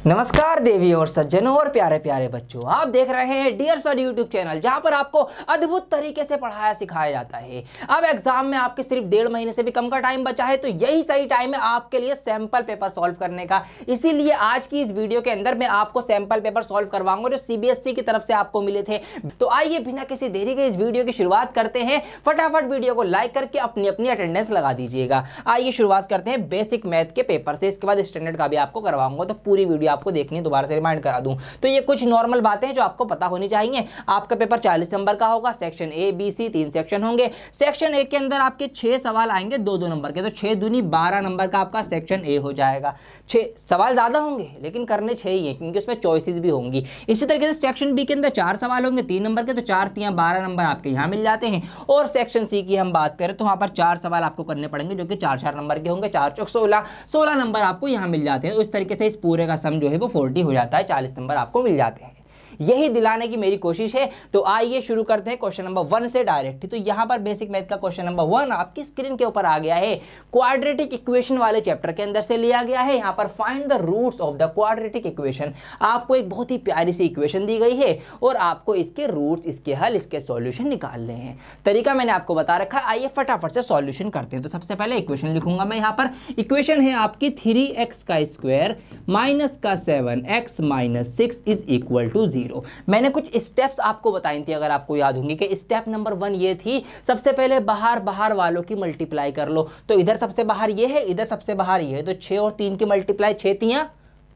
नमस्कार देवी और सज्जनों और प्यारे प्यारे बच्चों, आप देख रहे हैं डियर सर यूट्यूब चैनल, जहां पर आपको अद्भुत तरीके से पढ़ाया सिखाया जाता है। अब एग्जाम में आपके सिर्फ 1.5 महीने से भी कम का टाइम बचा है, तो यही सही टाइम है आपके लिए सैंपल पेपर सॉल्व करने का। इसीलिए आज की इस वीडियो के अंदर मैं आपको सैंपल पेपर सॉल्व करवाऊंगा जो सीबीएसई की तरफ से आपको मिले थे। तो आइए बिना किसी देरी के इस वीडियो की शुरुआत करते हैं। फटाफट वीडियो को लाइक करके अपनी अपनी अटेंडेंस लगा दीजिएगा। आइए शुरुआत करते हैं बेसिक मैथ के पेपर से, इसके बाद स्टैंडर्ड का भी आपको करवाऊंगा, तो पूरी वीडियो आपको देखनी है। दोबारा से रिमाइंड करा दूं तो ये कुछ नॉर्मल बातें हैं जो आपको पता होनी चाहिए। आपका पेपर 40 नंबर का होगा। Section A B C 3 section होंगे। सेक्शन ए के अंदर आपके 6 सवाल आएंगे 2-2 नंबर के, तो 6 दूनी 12 नंबर का आपका सेक्शन ए हो जाएगा। 6 सवाल ज्यादा होंगे लेकिन करने 6 ही हैं क्योंकि उसमें चॉइसेस भी होंगी। इसी तरीके से सेक्शन बी के अंदर 4 सवाल होंगे 3 नंबर के, तो 4×3 12 नंबर आपके यहाँ मिल जाते हैं। और सेक्शन सी की हम बात करें तो वहां पर 4 सवाल आपको करने पड़ेंगे जो कि 4-4 नंबर के होंगे। 4×4 16 नंबर आपको यहाँ मिल जाते हैं। तो इस तरीके से इस पूरे का सम जो है वो 40 हो जाता है, 40 नंबर आपको मिल जाते हैं। यही दिलाने की मेरी कोशिश है। तो आइए शुरू करते हैं क्वेश्चन नंबर 1 से डायरेक्ट। तो यहां पर बेसिक मैथ का क्वेश्चन नंबर 1 आपकी स्क्रीन के ऊपर आ गया है। क्वाड्रेटिक इक्वेशन वाले चैप्टर के अंदर से लिया गया है। यहां पर find the roots of the quadratic equation. आपको एक बहुत ही प्यारी सी इक्वेशन दी गई है और आपको इसके रूट्स, इसके हल, इसके सॉल्यूशन निकालने हैं। तरीका मैंने आपको बता रखा है। आइए फटाफट से सॉल्यूशन करते हैं। तो सबसे पहले इक्वेशन लिखूंगा मैं। यहां पर इक्वेशन है आपकी 3x का स्क्वायर माइनस का 7x minus 6 is equal to 0। मैंने कुछ स्टेप्स आपको बताई थी, अगर आपको याद होंगी, कि स्टेप नंबर 1 ये थी, सबसे पहले बाहर वालों की मल्टीप्लाई कर लो। तो इधर सबसे बाहर ये है, इधर सबसे बाहर ये है, तो 6 और 3 की मल्टीप्लाई, 6×3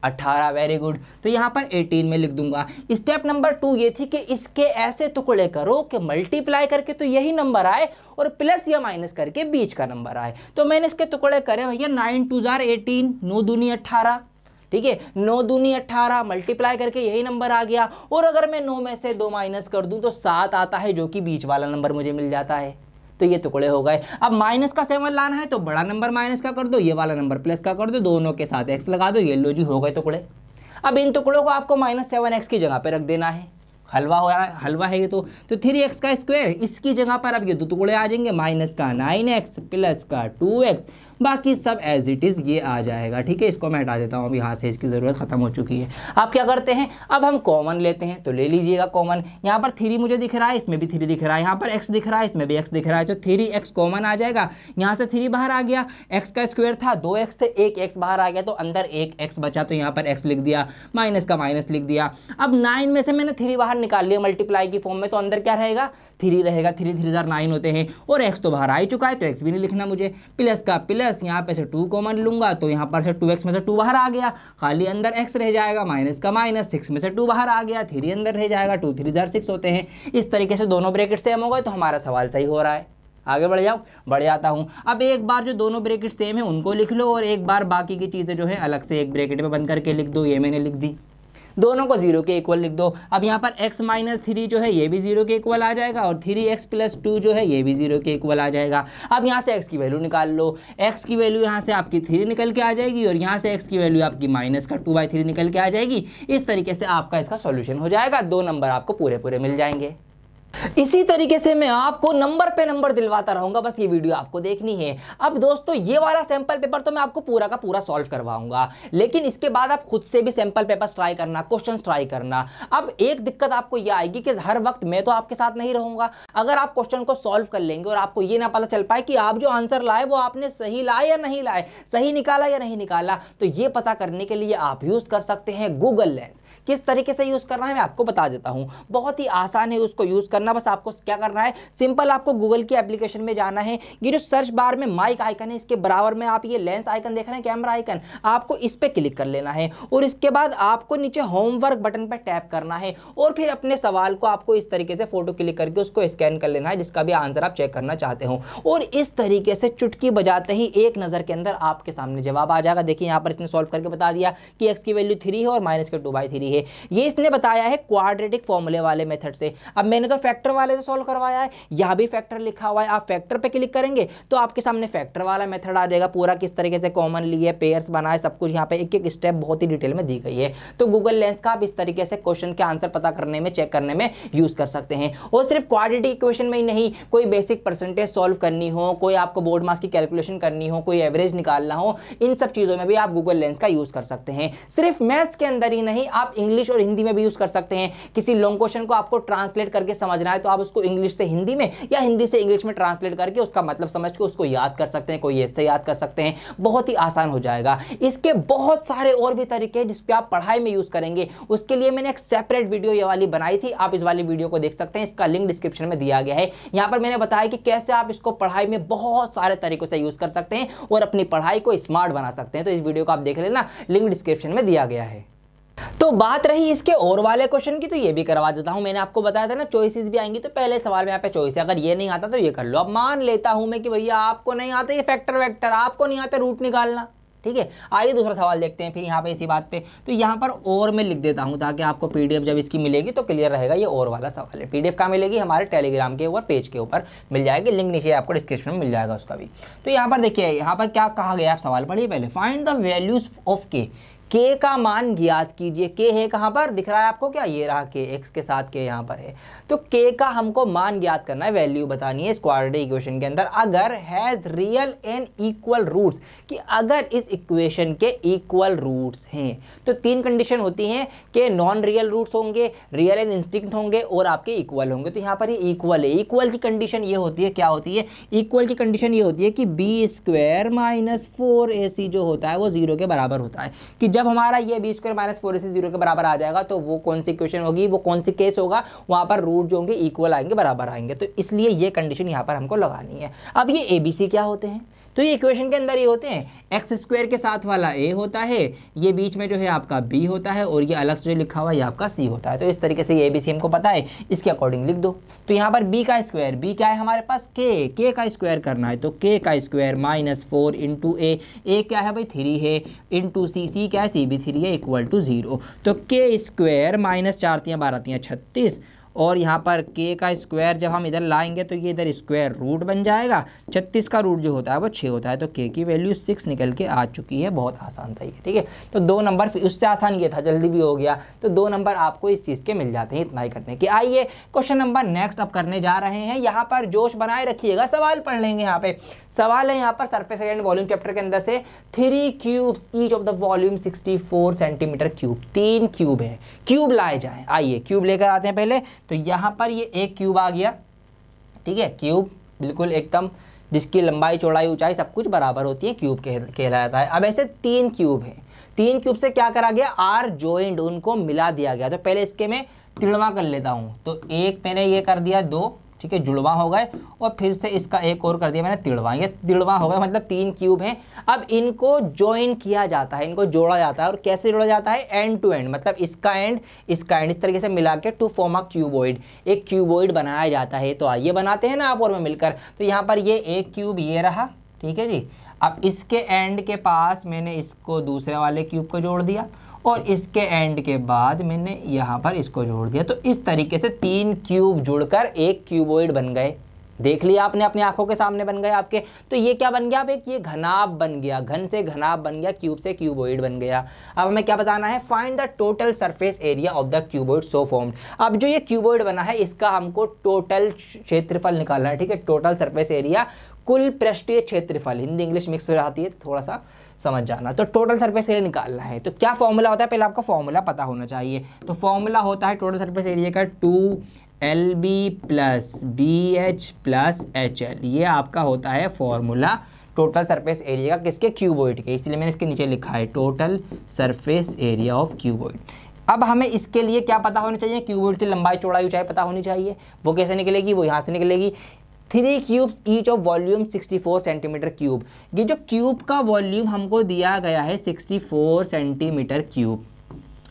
18। Very good. तो यहां पर 18 में लिख दूंगा। स्टेप नंबर 2 ये थी कि इसके ऐसे टुकड़े करो कि मल्टीप्लाई करके तो यही नंबर आए और प्लस या माइनस करके बीच का नंबर आए। तो मैंने इसके टुकड़े करे भैया, 9×2 = 18, 9×2 = 18। ठीक है, 9×2 = 18 मल्टीप्लाई करके यही नंबर आ गया। और अगर मैं 9 में से 2 माइनस कर दूं तो 7 आता है, जो कि बीच वाला नंबर मुझे मिल जाता है। तो ये टुकड़े हो गए। अब माइनस का 7 लाना है तो बड़ा नंबर माइनस का कर दो, ये वाला नंबर प्लस का कर दो, दोनों के साथ x लगा दो, ये लो जी हो गए टुकड़े। अब इन टुकड़ों को आपको -7x की जगह पे रख देना है। हलवा है ये तो 3x का स्क्वायर, इसकी जगह पर अब ये 2 टुकड़े आ जाएंगे, माइनस का 9x प्लस का 2x, बाकी सब एज इट इज ये आ जाएगा। ठीक है, इसको मैं हटा देता हूँ, अब यहाँ से इसकी ज़रूरत खत्म हो चुकी है। आप क्या करते हैं, अब हम कॉमन लेते हैं, तो ले लीजिएगा कॉमन। यहाँ पर 3 मुझे दिख रहा है, इसमें भी 3 दिख रहा है, यहाँ पर x दिख रहा है, इसमें भी x दिख रहा है, तो 3x कॉमन आ जाएगा। यहाँ से 3 बाहर आ गया, x का स्क्वायर था, 2x थे, 1x बाहर आ गया, तो अंदर 1x बचा, तो यहाँ पर x लिख दिया, माइनस का माइनस लिख दिया। अब 9 में से मैंने 3 बाहर निकाल लिया मल्टीप्लाई की फॉर्म में, तो अंदर क्या रहेगा, 3 रहेगा। 3×3 = 9 होते हैं, और x तो बाहर आ ही चुका है, तो x भी नहीं लिखना मुझे। प्लस का प्लस, यहाँ पे से 2 कॉमन लूंगा, तो यहाँ पर से 2x में से 2 बाहर आ गया, खाली अंदर x रह जाएगा, माइनस का माइनस, 6 में से 2 बाहर आ गया, 3 अंदर रह जाएगा, 2×3 = 6 होते हैं। इस तरीके से दोनों ब्रैकेट सेम हो गए, तो हमारा सवाल सही हो रहा है। आगे बढ़ जाता हूँ। अब एक बार जो दोनों ब्रैकेट सेम है उनको लिख लो, और एक बार बाकी की चीज़ें जो है अलग से एक ब्रैकेट में बंद करके लिख दो। ये मैंने लिख दी, दोनों को 0 के इक्वल लिख दो। अब यहाँ पर x - 3 जो है ये भी 0 के इक्वल आ जाएगा, और 3x + 2 जो है ये भी 0 के इक्वल आ जाएगा। अब यहाँ से x की वैल्यू निकाल लो। x की वैल्यू यहाँ से आपकी 3 निकल के आ जाएगी, और यहाँ से x की वैल्यू आपकी -2/3 निकल के आ जाएगी। इस तरीके से आपका इसका सॉल्यूशन हो जाएगा। 2 नंबर आपको पूरे मिल जाएंगे। इसी तरीके से मैं आपको नंबर पे नंबर दिलवाता रहूंगा, बस ये वीडियो आपको देखनी है। अब दोस्तों ये वाला सैंपल पेपर तो मैं आपको पूरा का पूरा सॉल्व करवाऊंगा, लेकिन इसके बाद आप खुद से भी सैंपल पेपर्स ट्राई करना, क्वेश्चंस ट्राई करना। अब एक दिक्कत आपको ये आएगी कि हर वक्त मैं तो आपके साथ नहीं रहूंगा। अगर आप क्वेश्चन को सॉल्व कर लेंगे और आपको ये ना पता चल पाए कि आप जो आंसर लाए वो आपने सही लाए या नहीं लाए, सही निकाला या नहीं निकाला, तो ये पता करने के लिए आप यूज कर सकते हैं गूगल लेंस। किस तरीके से यूज करना है मैं आपको बता देता हूं। बहुत ही आसान है उसको यूज करना। बस आपको क्या करना है, सिंपल आपको गूगल की एप्लीकेशन में जाना है। ये जो सर्च बार में माइक आइकन है, इसके बराबर में आप ये लेंस आइकन देख रहे हैं, कैमरा आइकन, आपको इस पे क्लिक कर लेना है। और इसके बाद आपको नीचे होमवर्क बटन पर टैप करना है, और फिर अपने सवाल को आपको इस तरीके से फोटो क्लिक करके उसको स्कैन कर लेना है, जिसका भी आंसर आप चेक करना चाहते हो। और इस तरीके से चुटकी बजाते ही एक नजर के अंदर आपके सामने जवाब आ जाएगा। देखिए यहाँ पर इसने सॉल्व करके बता दिया कि x की वैल्यू 3 है और -2/3 है। ये इसने बताया है क्वाड्रेटिक फॉर्मूले वाले मेथड से। अब मैंने तो फैक्टर वाले से सॉल्व करवाया है, यहाँ भी फैक्टर लिखा हुआ है। आप फैक्टर पे क्लिक करेंगे तो आपके सामने फैक्टर वाला मेथड आ जाएगा, पूरा किस तरीके से कॉमन लिए पेयर्स बनाए, सब कुछ यहाँ पे एक एक स्टेप बहुत ही डिटेल में दी गई है। तो गूगल लेंस का आप इस तरीके से क्वेश्चन के आंसर पता करने में, चेक करने में यूज कर सकते हैं। और सिर्फ क्वाड्रेटिक इक्वेशन में ही नहीं, कोई बेसिक परसेंटेज सॉल्व करनी हो, कोई आपको बोर्ड मार्क्स की कैलकुलेशन करनी हो, कोई एवरेज निकालना हो, इन सब चीजों में भी आप गूगल लेंस का यूज कर सकते हैं। सिर्फ मैथ्स के अंदर ही नहीं, आप इंग्लिश और हिंदी में भी यूज कर सकते हैं। किसी लॉन्ग क्वेश्चन को आपको ट्रांसलेट करके समझना है तो आप उसको इंग्लिश से हिंदी में या हिंदी से इंग्लिश में ट्रांसलेट करके उसका मतलब समझ के उसको याद कर सकते हैं, कोई ऐसे याद कर सकते हैं, बहुत ही आसान हो जाएगा। इसके बहुत सारे और भी तरीके हैं जिस पे आप पढ़ाई में यूज करेंगे, उसके लिए मैंने एक सेपरेट वीडियो ये वाली बनाई थी, आप इस वाली वीडियो को देख सकते हैं, इसका लिंक डिस्क्रिप्शन में दिया गया है। यहां पर मैंने बताया कि कैसे आप इसको पढ़ाई में बहुत सारे तरीकों से यूज कर सकते हैं और अपनी पढ़ाई को स्मार्ट बना सकते हैं। तो इस वीडियो को आप देख लेना, लिंक डिस्क्रिप्शन में दिया गया है। तो बात रही इसके और वाले क्वेश्चन की, तो ये भी करवा देता हूं। मैंने आपको बताया था ना चॉइसेस भी आएंगी, तो पहले सवाल में यहाँ पे चॉइस है, अगर ये नहीं आता तो ये कर लो। अब मान लेता हूं मैं कि भैया आपको नहीं आता ये फैक्टर वेक्टर, आपको नहीं आता रूट निकालना, ठीक है। आइए दूसरा सवाल देखते हैं फिर यहाँ पे इसी बात पे। तो यहाँ पर और मैं लिख देता हूँ ताकि आपको पीडीएफ जब इसकी मिलेगी तो क्लियर रहेगा। ये और वाला सवाल है, पीडीएफ कहाँ मिलेगी, हमारे टेलीग्राम के ऊपर पेज के ऊपर मिल जाएगी, लिंक नीचे आपको डिस्क्रिप्शन में मिल जाएगा उसका भी। तो यहाँ पर देखिए, यहाँ पर क्या कहा गया, आप सवाल पढ़िए पहले। फाइंड द वैल्यूज ऑफ के का मान ज्ञात कीजिए। के है कहाँ पर दिख रहा है आपको, क्या ये रहा के, एक्स के साथ के यहाँ पर है। तो के का हमको मान ज्ञात करना है, वैल्यू बतानी है इस क्वाड्रेटिक इक्वेशन के अंदर। अगर has real and equal roots, कि अगर इस इक्वेशन के इक्वल रूट्स हैं, तो तीन कंडीशन होती हैं कि नॉन रियल रूट्स होंगे, रियल एंड इंस्टिंक्ट होंगे और आपके इक्वल होंगे। तो यहाँ पर ये इक्वल है। इक्वल की कंडीशन ये होती है, क्या होती है, इक्वल की कंडीशन ये होती है कि बी स्क्वायर माइनस 4ac जो होता है वो 0 के बराबर होता है। कि जब हमारा ये बी स्क्वायर माइनस 4ac 0 के बराबर आ जाएगा तो वो कौन सी इक्वेशन होगी, वो कौन सी केस होगा, वहां पर रूट जो होंगे इक्वल आएंगे, बराबर आएंगे। तो इसलिए ये कंडीशन यहाँ पर हमको लगानी है। अब ये एबीसी क्या होते हैं, तो ये इक्वेशन के अंदर ये होते हैं, एक्स स्क्वायर के साथ वाला ए होता है, ये बीच में जो है आपका बी होता है और ये अलग से जो लिखा हुआ है ये आपका सी होता है। तो इस तरीके से ये एबीसी हमको पता है, इसके अकॉर्डिंग लिख दो। तो यहाँ पर बी का स्क्वायर, बी क्या है हमारे पास, के का स्क्वायर करना है, तो के का स्क्वायर माइनस 4 इंटू ए क्या है भाई 3 है, इंटू सी क्या है, सी भी 3 है, इक्वल टू 0। तो के स्क्वायर माइनस 4 × 12 = 36, और यहाँ पर के का स्क्वायर जब हम इधर लाएंगे तो ये इधर स्क्वायर रूट बन जाएगा। 36 का रूट जो होता है वो 6 होता है, तो के की वैल्यू 6 निकल के आ चुकी है। बहुत आसान था ये, ठीक है। तो 2 नंबर, उससे आसान ये था, जल्दी भी हो गया। तो 2 नंबर आपको इस चीज़ के मिल जाते हैं, इतना ही करने के। आइए क्वेश्चन नंबर नेक्स्ट अब करने जा रहे हैं। यहाँ पर जोश बनाए रखिएगा, सवाल पढ़ लेंगे। यहाँ पे सवाल है, यहाँ पर surface area and volume chapter के अंदर से 3 cubes each of the volume 64 centimetre cube. 3 cube है, क्यूब लाए जाए। आइए क्यूब लेकर आते हैं पहले। तो यहाँ पर ये एक क्यूब आ गया, ठीक है, क्यूब बिल्कुल एकदम, जिसकी लंबाई चौड़ाई ऊंचाई सब कुछ बराबर होती है, क्यूब कहलाता है। अब ऐसे 3 क्यूब हैं, 3 क्यूब से क्या करा गया, आर जॉइंड, उनको मिला दिया गया। तो पहले इसके मैं तिड़वा कर लेता हूँ। तो एक मैंने ये कर दिया, 2, ठीक है, जुड़वा हो गए, और फिर से इसका एक और कर दिया मैंने तिड़वा, ये तिड़वा हो गया, मतलब 3 क्यूब हैं। अब इनको ज्वाइन किया जाता है, इनको जोड़ा जाता है। और कैसे जोड़ा जाता है, एंड टू एंड, मतलब इसका एंड इसका एंड, इस तरीके से मिला के टू फॉर्म अ क्यूबॉइड, एक क्यूबॉइड बनाया जाता है। तो आइए बनाते हैं ना आप और मैं मिलकर। तो यहाँ पर ये एक क्यूब ये रहा, ठीक है जी। अब इसके एंड के पास मैंने इसको दूसरे वाले क्यूब को जोड़ दिया, और इसके एंड के बाद मैंने यहाँ पर इसको जोड़ दिया। तो इस तरीके से 3 क्यूब जुड़कर एक क्यूबॉइड बन गए। देख लिया आपने, अपनी आंखों के सामने बन गए आपके। तो ये क्या बन गया, अब एक ये घनाभ बन गया, घन से घनाभ बन गया, क्यूब से क्यूबॉइड बन गया। अब हमें क्या बताना है, find the total surface area of the cuboid so formed. अब जो ये क्यूबॉइड बना है इसका हमको टोटल क्षेत्रफल निकालना है, ठीक है, टोटल सरफेस एरिया, कुल पृष्ठीय क्षेत्रफल। हिंदी इंग्लिश मिक्स हो जाती है तो थोड़ा सा समझ जाना। तो टोटल सरफेस एरिया निकालना है, तो क्या फॉर्मूला होता है, पहले आपका फॉर्मूला पता होना चाहिए। तो फॉर्मूला होता है टोटल सरफेस एरिया का 2LB plus BH plus HL, ये आपका होता है फॉर्मूला टोटल सरफेस एरिया का, किसके, क्यूबॉइड के। इसलिए मैंने इसके नीचे लिखा है total surface area of cuboid. अब हमें इसके लिए क्या पता होना चाहिए, क्यूबॉइड की लंबाई चौड़ाई ऊंचाई पता होनी चाहिए। वो कैसे निकलेगी, वो यहाँ से निकलेगी। 3 cubes each of volume 64 centimetre cube. ये जो क्यूब का वॉल्यूम हमको दिया गया है 64 सेंटीमीटर क्यूब।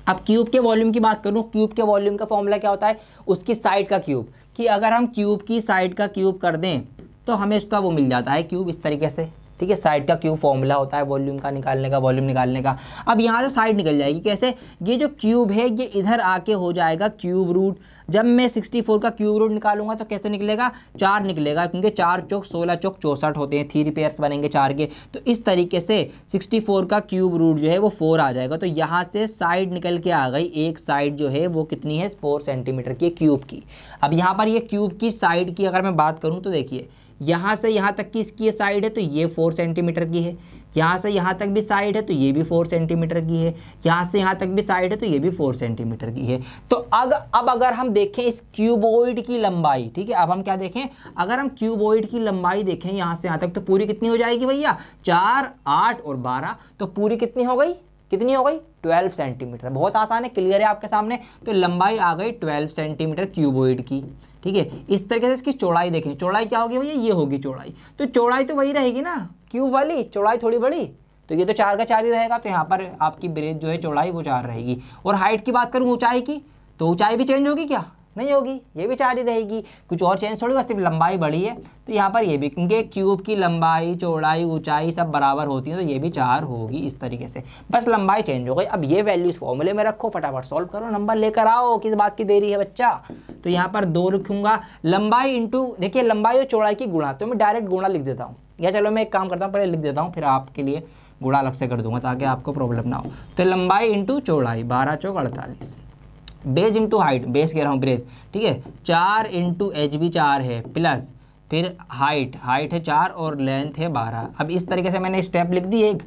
अब क्यूब के वॉल्यूम की बात करूं, क्यूब के वॉल्यूम का फॉर्मूला क्या होता है, उसकी साइड का क्यूब, कि अगर हम क्यूब की साइड का क्यूब कर दें तो हमें उसका वो मिल जाता है क्यूब, इस तरीके से ठीक है। साइड का क्यूब फॉर्मूला होता है वॉल्यूम का निकालने का, वॉल्यूम निकालने का। अब यहाँ से साइड निकल जाएगी कैसे, ये जो क्यूब है ये इधर आके हो जाएगा क्यूब रूट। जब मैं 64 का क्यूब रूट निकालूंगा तो कैसे निकलेगा, 4 निकलेगा, क्योंकि 4 चौक 16 चौक 64 होते हैं, 3 पेयर्स बनेंगे 4 के। तो इस तरीके से 64 का क्यूब रूट जो है वो 4 आ जाएगा। तो यहाँ से साइड निकल के आ गई, एक साइड जो है वो कितनी है 4 सेंटीमीटर की क्यूब की। अब यहाँ पर ये क्यूब की साइड की अगर मैं बात करूँ तो देखिए, यहाँ से यहाँ तक की इसकी ये साइड है तो ये 4 सेंटीमीटर की है, यहाँ से यहाँ तक भी साइड है तो ये भी 4 सेंटीमीटर की है, यहाँ से यहाँ तक भी साइड है तो ये भी 4 सेंटीमीटर की है। तो अब अगर हम देखें इस क्यूबॉइड की लंबाई, ठीक है, अब हम क्या देखें, अगर हम क्यूबॉइड की लंबाई देखें यहाँ से यहाँ तक तो पूरी कितनी हो जाएगी भैया, 4, 8 और 12, तो पूरी कितनी हो गई, कितनी हो गई 12 सेंटीमीटर। बहुत आसान है, क्लियर है आपके सामने। तो लंबाई आ गई 12 सेंटीमीटर क्यूबॉइड की, ठीक है। इस तरीके से इसकी चौड़ाई देखें, चौड़ाई क्या होगी भैया, ये होगी चौड़ाई। तो चौड़ाई तो वही रहेगी ना क्यूब वाली, चौड़ाई थोड़ी बड़ी, तो ये तो 4 का 4 ही रहेगा। तो यहाँ पर आपकी ब्रेथ जो है चौड़ाई वो 4 रहेगी। और हाइट की बात करूँ ऊंचाई की, तो ऊंचाई भी चेंज होगी क्या, नहीं होगी, ये भी 4 ही रहेगी, कुछ और चेंज थोड़ी, बस सिर्फ लंबाई बड़ी है। तो यहाँ पर ये भी, क्योंकि क्यूब की लंबाई चौड़ाई ऊंचाई सब बराबर होती है, तो ये भी 4 होगी इस तरीके से, बस लंबाई चेंज हो गई। अब ये वैल्यूज फॉर्मूले में रखो, फटाफट सॉल्व करो, नंबर लेकर आओ, किस बात की देरी है बच्चा। तो यहाँ पर 2 लिखूंगा, लंबाई इंटू, देखिए लंबाई और चौड़ाई की गुणा, तो मैं डायरेक्ट गुणा लिख देता हूँ, या चलो मैं एक काम करता हूँ, पहले लिख देता हूँ, फिर आपके लिए गुणा अलग से कर दूंगा ताकि आपको प्रॉब्लम ना हो। तो लंबाई इंटू चौड़ाई, 12 चौक 48, बेस इंटू हाइट, बेस कह रहा हूँ ब्रेथ, ठीक है, 4 इंटू एच भी 4 है, प्लस फिर हाइट है 4 और लेंथ है 12। अब इस तरीके से मैंने स्टेप लिख दी, एक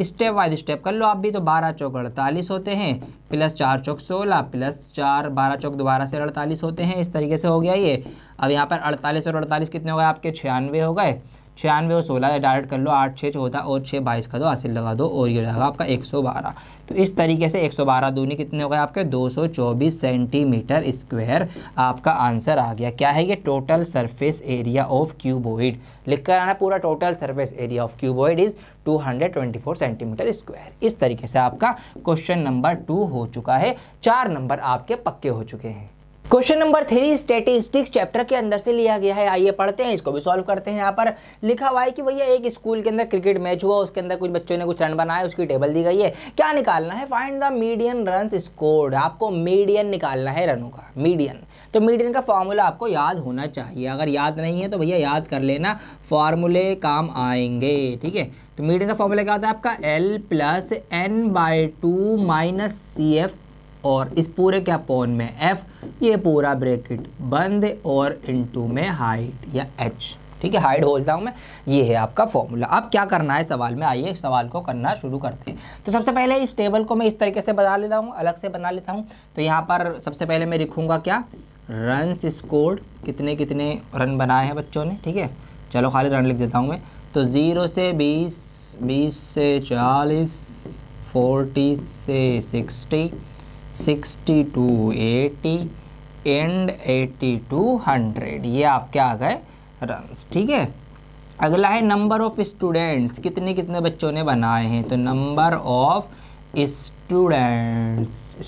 स्टेप वाइज स्टेप कर लो आप भी। तो 12 चौक 48 होते हैं, प्लस 4 चौक 16, प्लस 4 12 चौक दोबारा से 48 होते हैं, इस तरीके से हो गया ये। अब यहाँ पर 48 और 48 कितने हो गए आपके, 96 हो गए, 96 और 16 डायरेक्ट कर लो, 8 6 14 और 6 22 का दो, हासिल लगा दो, और ये रहेगा आपका 112। तो इस तरीके से 112 दूनी कितने हो गए आपके, 224 सेंटीमीटर स्क्वायर आपका आंसर आ गया। क्या है ये, total surface area of cuboid. लिख कर आना पूरा, total surface area of cuboid is 224 centimetre square. इस तरीके से आपका क्वेश्चन नंबर 2 हो चुका है, 4 नंबर आपके पक्के हो चुके हैं। क्वेश्चन नंबर 3 स्टैटिस्टिक्स चैप्टर के अंदर से लिया गया है, आइए पढ़ते हैं, इसको भी सॉल्व करते हैं। यहाँ पर लिखा हुआ है कि भैया एक स्कूल के अंदर क्रिकेट मैच हुआ, उसके अंदर कुछ बच्चों ने कुछ रन बनाए, उसकी टेबल दी गई है, क्या निकालना है, find the median runs scored. आपको मीडियन निकालना है रनों का, मीडियन। तो मीडियन का फॉर्मूला आपको याद होना चाहिए, अगर याद नहीं है तो भैया याद कर लेना, फॉर्मूले काम आएंगे, ठीक है। तो मीडियन का फॉर्मूला क्या होता है आपका, L + n/2 - CF, और इस पूरे के अपॉन में f, ये पूरा ब्रैकेट बंद, और इनटू में हाइट या h, ठीक है, हाइट बोलता हूँ मैं, ये है आपका फॉर्मूला। अब क्या करना है सवाल में, आइए सवाल को करना शुरू करते हैं। तो सबसे पहले इस टेबल को मैं इस तरीके से बना लेता हूँ, अलग से बना लेता हूँ। तो यहाँ पर सबसे पहले मैं लिखूँगा क्या, रन्स स्कोर्ड, कितने कितने रन बनाए हैं बच्चों ने, ठीक है, चलो खाली रन लिख देता हूँ मैं। तो 0 से 20, 20 से 40, 40 से 60, 60 to 80 एंड 80 to 100, ये आपके आ गए रन्स, ठीक है। अगला है नंबर ऑफ स्टूडेंट्स, कितने कितने बच्चों ने बनाए हैं, तो नंबर ऑफ स्टूडेंट्स,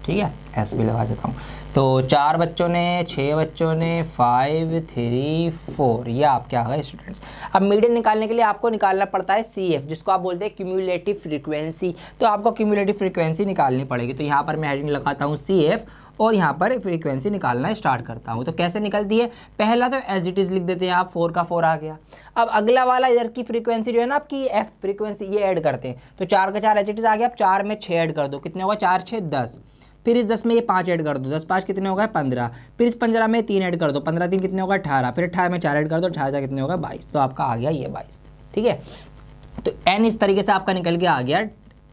ठीक है, ऐसे भी लगा देता हूँ। तो 4 बच्चों ने, 6 बच्चों ने, 5 3 4, ये आपके आ गए स्टूडेंट्स। अब मीडियन निकालने के लिए आपको निकालना पड़ता है CF, जिसको आप बोलते हैं क्यूमुलेटिव फ्रीक्वेंसी। तो आपको क्यूमुलेटिव फ्रीक्वेंसी निकालनी पड़ेगी। तो यहाँ पर मैं हेडिंग लगाता हूँ CF, और यहाँ पर फ्रीक्वेंसी निकालना स्टार्ट करता हूँ। तो कैसे निकलती है, पहला तो एज इट इज़ लिख देते हैं आप, 4 का 4 आ गया। अब अगला वाला इधर की फ्रीक्वेंसी जो है ना आपकी F फ्रीक्वेंसी, ये ऐड करते हैं। तो 4 का 4 एज इट इज़ आ गया। अब 4 में 6 ऐड कर दो, कितने होगा, 4 6 10, फिर इस 10 में ये 5 ऐड कर दो, 10 5 कितने होगा 15, फिर इस 15 में 3 ऐड कर दो, 15 3 कितने होगा 18, फिर 18 में 4 ऐड कर दो, 18 कितने होगा 22। तो आपका आ गया ये 22, ठीक है। तो n इस तरीके से आपका निकल के आ गया,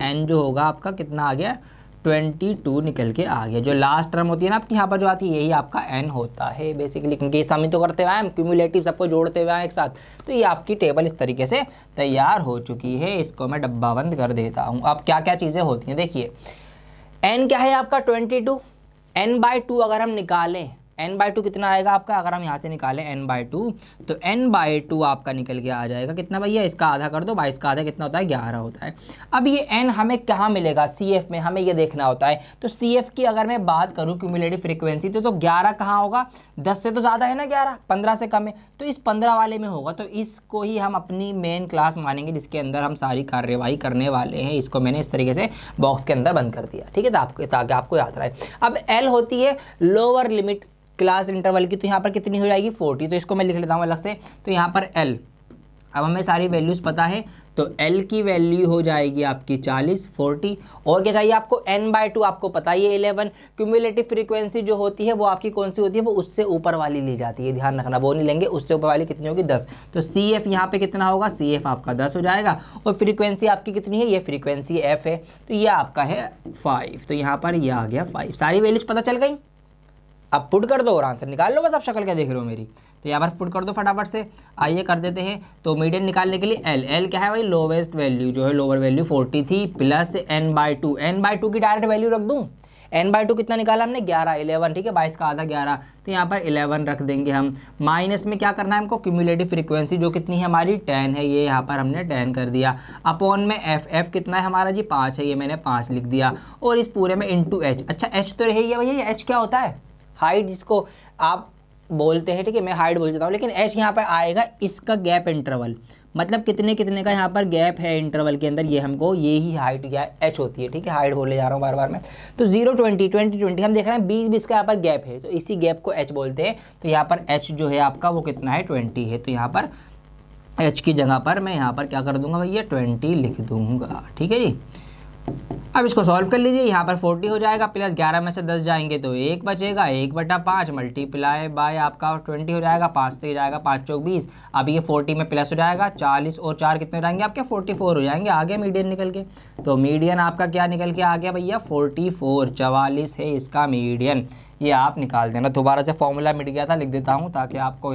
n जो होगा आपका कितना आ गया, 22 निकल के आ गया। जो लास्ट टर्म होती है ना आपकी यहाँ पर जो आती है, यही आपका n होता है बेसिकली, क्योंकि समी तो करते हुए हम क्यूमुलेटिव सबको जोड़ते हुए एक साथ। तो ये आपकी टेबल इस तरीके से तैयार हो चुकी है, इसको मैं डब्बा बंद कर देता हूँ। अब क्या क्या चीज़ें होती हैं देखिए, n क्या है आपका 22, n/2 अगर हम निकालें n/2 कितना आएगा आपका, अगर हम यहाँ से निकालें n/2 तो n/2 आपका निकल के आ जाएगा कितना भैया, इसका आधा कर दो, 22 का आधा कितना होता है 11 होता है। अब ये n हमें कहाँ मिलेगा, CF में, हमें ये देखना होता है। तो CF की अगर मैं बात करूँ क्यूमुलेटिव फ्रीक्वेंसी तो 11 कहाँ होगा, 10 से तो ज़्यादा है ना 11, 15 से कम है, तो इस 15 वाले में होगा। तो इसको ही हम अपनी मेन क्लास मानेंगे जिसके अंदर हम सारी कार्यवाही करने वाले हैं। इसको मैंने इस तरीके से बॉक्स के अंदर बंद कर दिया, ठीक है, ताकि आपको याद रहे। अब L होती है लोअर लिमिट क्लास इंटरवल की, तो यहाँ पर कितनी हो जाएगी 40, तो इसको मैं लिख लेता हूँ अलग से। तो यहाँ पर L, अब हमें सारी वैल्यूज़ पता है, तो L की वैल्यू हो जाएगी आपकी 40, 40, और क्या चाहिए आपको, n/2 आपको पता ही है 11। क्यूमुलेटिव फ्रीक्वेंसी जो होती है वो आपकी कौन सी होती है, वो उससे ऊपर वाली ली जाती है, ध्यान रखना, वो नहीं लेंगे, उससे ऊपर वाली कितनी होगी 10। तो CF यहाँ पे कितना होगा, CF आपका 10 हो जाएगा, और फ्रीक्वेंसी आपकी कितनी है, ये फ्रीक्वेंसी F है, तो ये आपका है 5, तो यहाँ पर ये आ गया 5। सारी वैल्यूज पता चल गई, अब पुट कर दो और आंसर निकाल लो, बस आप शक्ल क्या देख रहे हो मेरी। तो यहाँ पर पुट कर दो फटाफट से, आइए कर देते हैं। तो मीडियन निकालने के लिए L क्या है भाई, लोवेस्ट वैल्यू जो है, लोअर वैल्यू 40 थी, प्लस n/2 की डायरेक्ट वैल्यू रख दूँ, n/2 कितना निकाला हमने 11, 11, ठीक है, 22 का आधा 11, तो यहाँ पर 11 रख देंगे हम। माइनस में क्या करना है हमको, क्यूमुलेटिव फ्रीक्वेंसी जो कितनी है हमारी 10 है, ये यहाँ पर हमने 10 कर दिया, अपॉन में F कितना है हमारा जी 5 है, ये मैंने 5 लिख दिया, और इस पूरे में इंटू H। अच्छा H तो रही है भैया, ये H क्या होता है, हाइट जिसको आप बोलते हैं, ठीक है, मैं हाइट बोल देता हूँ, लेकिन H यहाँ पर आएगा इसका गैप इंटरवल, मतलब कितने कितने का यहाँ पर गैप है इंटरवल के अंदर, ये हमको ये ही हाइट या H होती है, ठीक है, हाइट बोले जा रहा हूँ बार बार मैं। तो 0, 20, 20, 20 हम देख रहे हैं 20 का यहाँ पर गैप है, तो इसी गैप को H बोलते हैं। तो यहाँ पर H जो है आपका वो कितना है 20 है, तो यहाँ पर H की जगह पर मैं यहाँ पर क्या कर दूंगा भैया 20 लिख दूंगा, ठीक है जी। अब इसको सॉल्व कर लीजिए, यहाँ पर 40 हो जाएगा, प्लस 11 में से 10 जाएंगे तो 1 बचेगा, 1/5 मल्टीप्लाई बाय आपका 20 हो जाएगा, 5 से जाएगा 5 चौक 20, अब ये 40 में प्लस हो जाएगा, 40 और 4 कितने हो जाएंगे आपके 44 हो जाएंगे, आ गया मीडियन निकल के। तो मीडियन आपका क्या निकल के आ गया भैया 44, 44 है इसका मीडियन, ये आप निकाल देना। दोबारा से फॉर्मूला मिट गया था, लिख देता हूँ ताकि आपको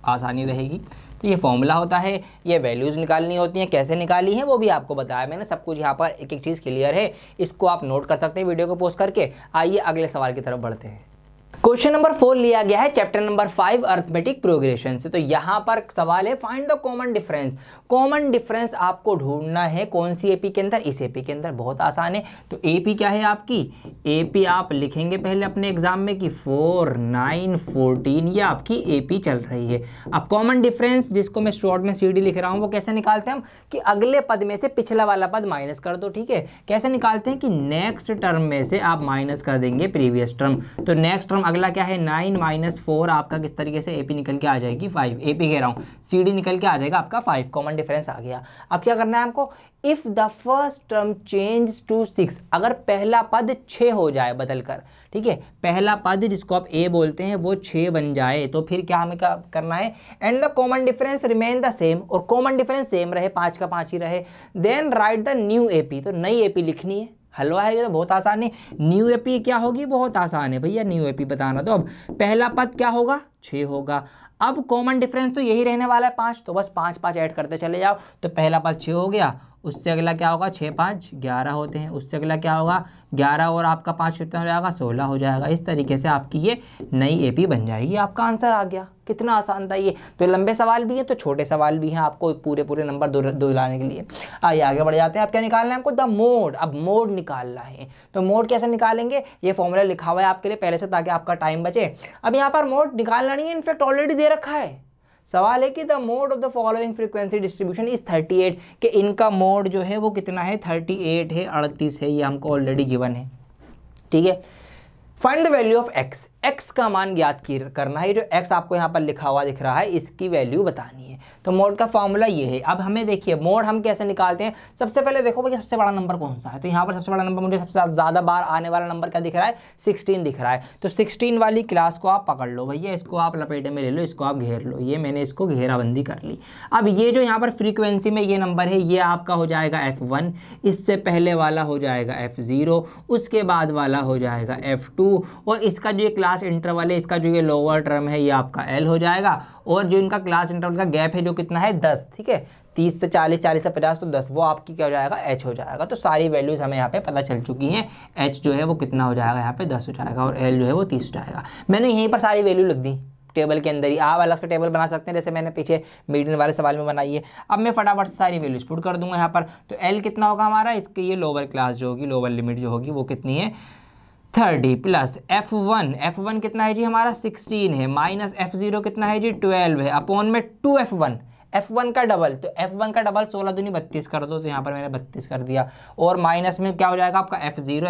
आसानी रहेगी। तो ये फॉर्मूला होता है, ये वैल्यूज़ निकालनी होती हैं, कैसे निकाली हैं वो भी आपको बताया मैंने, सब कुछ यहाँ पर एक एक चीज़ क्लियर है, इसको आप नोट कर सकते हैं वीडियो को पॉज करके। आइए अगले सवाल की तरफ बढ़ते हैं। क्वेश्चन नंबर 4 लिया गया है चैप्टर नंबर 5 अर्थमेटिक प्रोग्रेशन से। तो यहाँ पर सवाल है find the common difference. Common difference आपको ढूंढना है कौन सी एपी के अंदर, इस एपी के अंदर, बहुत आसान है। तो एपी क्या है आपकी, एपी आप लिखेंगे पहले अपने एग्जाम में कि 4, 9, 14, ये आपकी एपी चल रही है। अब कॉमन डिफरेंस जिसको मैं शॉर्ट में CD लिख रहा हूँ वो कैसे निकालते हैं हम, कि अगले पद में से पिछला वाला पद माइनस कर दो, ठीक है। कैसे निकालते हैं कि नेक्स्ट टर्म में से आप माइनस कर देंगे प्रीवियस टर्म। तो नेक्स्ट टर्म अगला क्या है 9 - 4 आपका किस तरीके से एपी निकल के आ जाएगी 5, एपी कह रहा हूँ, CD निकल के आ जाएगा आपका 5, कॉमन डिफरेंस आ गया। अब क्या करना है हमको, if the first term change to 6, अगर पहला पद 6 हो जाए बदल कर, ठीक है, पहला पद जिसको आप ए बोलते हैं वो 6 बन जाए, तो फिर क्या हमें क्या करना है, and the common difference remain the same, और कॉमन डिफरेंस सेम रहे, 5 का 5 ही रहे, then write the new AP. तो नई एपी लिखनी है, हलवा है ये तो बहुत आसान है। न्यू एपी क्या होगी, बहुत आसान है भैया, न्यू एपी बताना। तो अब पहला पद क्या होगा 6 होगा, अब कॉमन डिफरेंस तो यही रहने वाला है 5, तो बस 5 5 ऐड करते चले जाओ। तो पहला पद 6 हो गया, उससे अगला क्या होगा 6 5 11 होते हैं, उससे अगला क्या होगा 11 और आपका 5 कितना हो जाएगा 16 हो जाएगा। इस तरीके से आपकी ये नई एपी बन जाएगी, आपका आंसर आ गया। कितना आसान था ये, तो लंबे सवाल भी हैं तो छोटे सवाल भी हैं, आपको पूरे पूरे नंबर दिलाने के लिए। आइए आगे बढ़ जाते हैं। अब क्या निकालना है हमको, द मोड। अब मोड निकालना है, तो मोड कैसे निकालेंगे, ये फॉर्मूला लिखा हुआ है आपके लिए पहले से ताकि आपका टाइम बचे। अब यहाँ पर मोड निकालना नहीं है, इनफैक्ट ऑलरेडी दे रखा है। सवाल है कि the mode of the following frequency distribution is 38, कि इनका मोड जो है वो कितना है 38 है, 38 है, ये हमको ऑलरेडी गिवन है, ठीक है। Find the value of x, x का मान ज्ञात करना है। जो एक्स आपको यहाँ पर लिखा हुआ दिख रहा है इसकी वैल्यू बतानी है। तो मोड का फॉर्मूला ये है। अब हमें देखिए मोड हम कैसे निकालते हैं, सबसे पहले देखो भाई सबसे बड़ा नंबर कौन सा है, तो यहाँ पर सबसे बड़ा नंबर मुझे सबसे ज़्यादा बार आने वाला नंबर क्या दिख रहा है 16 दिख रहा है। तो 16 वाली क्लास को आप पकड़ लो भैया, इसको आप लपेटे में ले लो, इसको आप घेर लो, ये मैंने इसको घेराबंदी कर ली। अब ये जो यहाँ पर फ्रीक्वेंसी में ये नंबर है ये आपका हो जाएगा F1, इससे पहले वाला हो जाएगा F0, उसके बाद वाला हो जाएगा F2, और इसका जो ये क्लास क्लास इंटरवल है इसका जो ये लोअर टर्म है ये आपका L हो जाएगा, और जो इनका क्लास इंटरवल का गैप है जो कितना है 10, ठीक है, 30 से 40, 40 से 50 तो 10, वो आपकी क्या हो जाएगा H हो जाएगा। तो सारी वैल्यूज़ हमें यहाँ पे पता चल चुकी हैं। H जो है वो कितना हो जाएगा यहाँ पे 10 हो जाएगा, और L जो है वो 30 हो जाएगा। मैंने यहीं पर सारी वैल्यू लिख दी टेबल के अंदर ही। आप अलग से टेबल बना सकते हैं जैसे मैंने पीछे मीडियन वाले सवाल में बनाई है। अब मैं फटाफट से सारी वैल्यूज पुट कर दूंगा यहाँ पर। तो L कितना होगा हमारा, इसकी ये लोअर क्लास जो होगी, लोअर लिमिट जो होगी वो कितनी है 30 प्लस F1 कितना है जी हमारा 16 है, माइनस F0 कितना है जी 12 है, अपॉन में 2F1 का डबल, तो F1 का डबल 16 दूनी 32 कर दो, तो यहाँ पर मैंने 32 कर दिया, और माइनस में क्या हो जाएगा आपका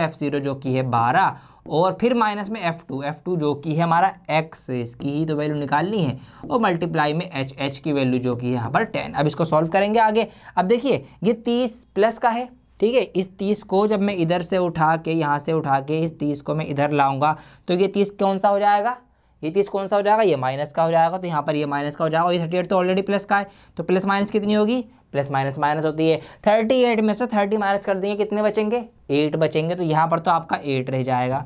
F0 जो कि है 12, और फिर माइनस में F2 जो कि है हमारा x, इसकी ही तो वैल्यू निकालनी है, और मल्टीप्लाई में h की वैल्यू जो कि है यहाँ पर 10। अब इसको सॉल्व करेंगे आगे। अब देखिए ये 30 प्लस का है, ठीक है, इस 30 को जब मैं इधर से उठा के, यहाँ से उठा के इस 30 को मैं इधर लाऊंगा तो ये 30 कौन सा हो जाएगा, ये 30 कौन सा हो जाएगा, ये माइनस का हो जाएगा, तो यहाँ पर ये माइनस का हो जाएगा, और ये 38 तो ऑलरेडी प्लस का है, तो प्लस माइनस कितनी होगी, प्लस माइनस माइनस होती है। 38 में से 30 माइनस कर देंगे, कितने बचेंगे 8 बचेंगे, तो यहाँ पर तो आपका 8 रह जाएगा,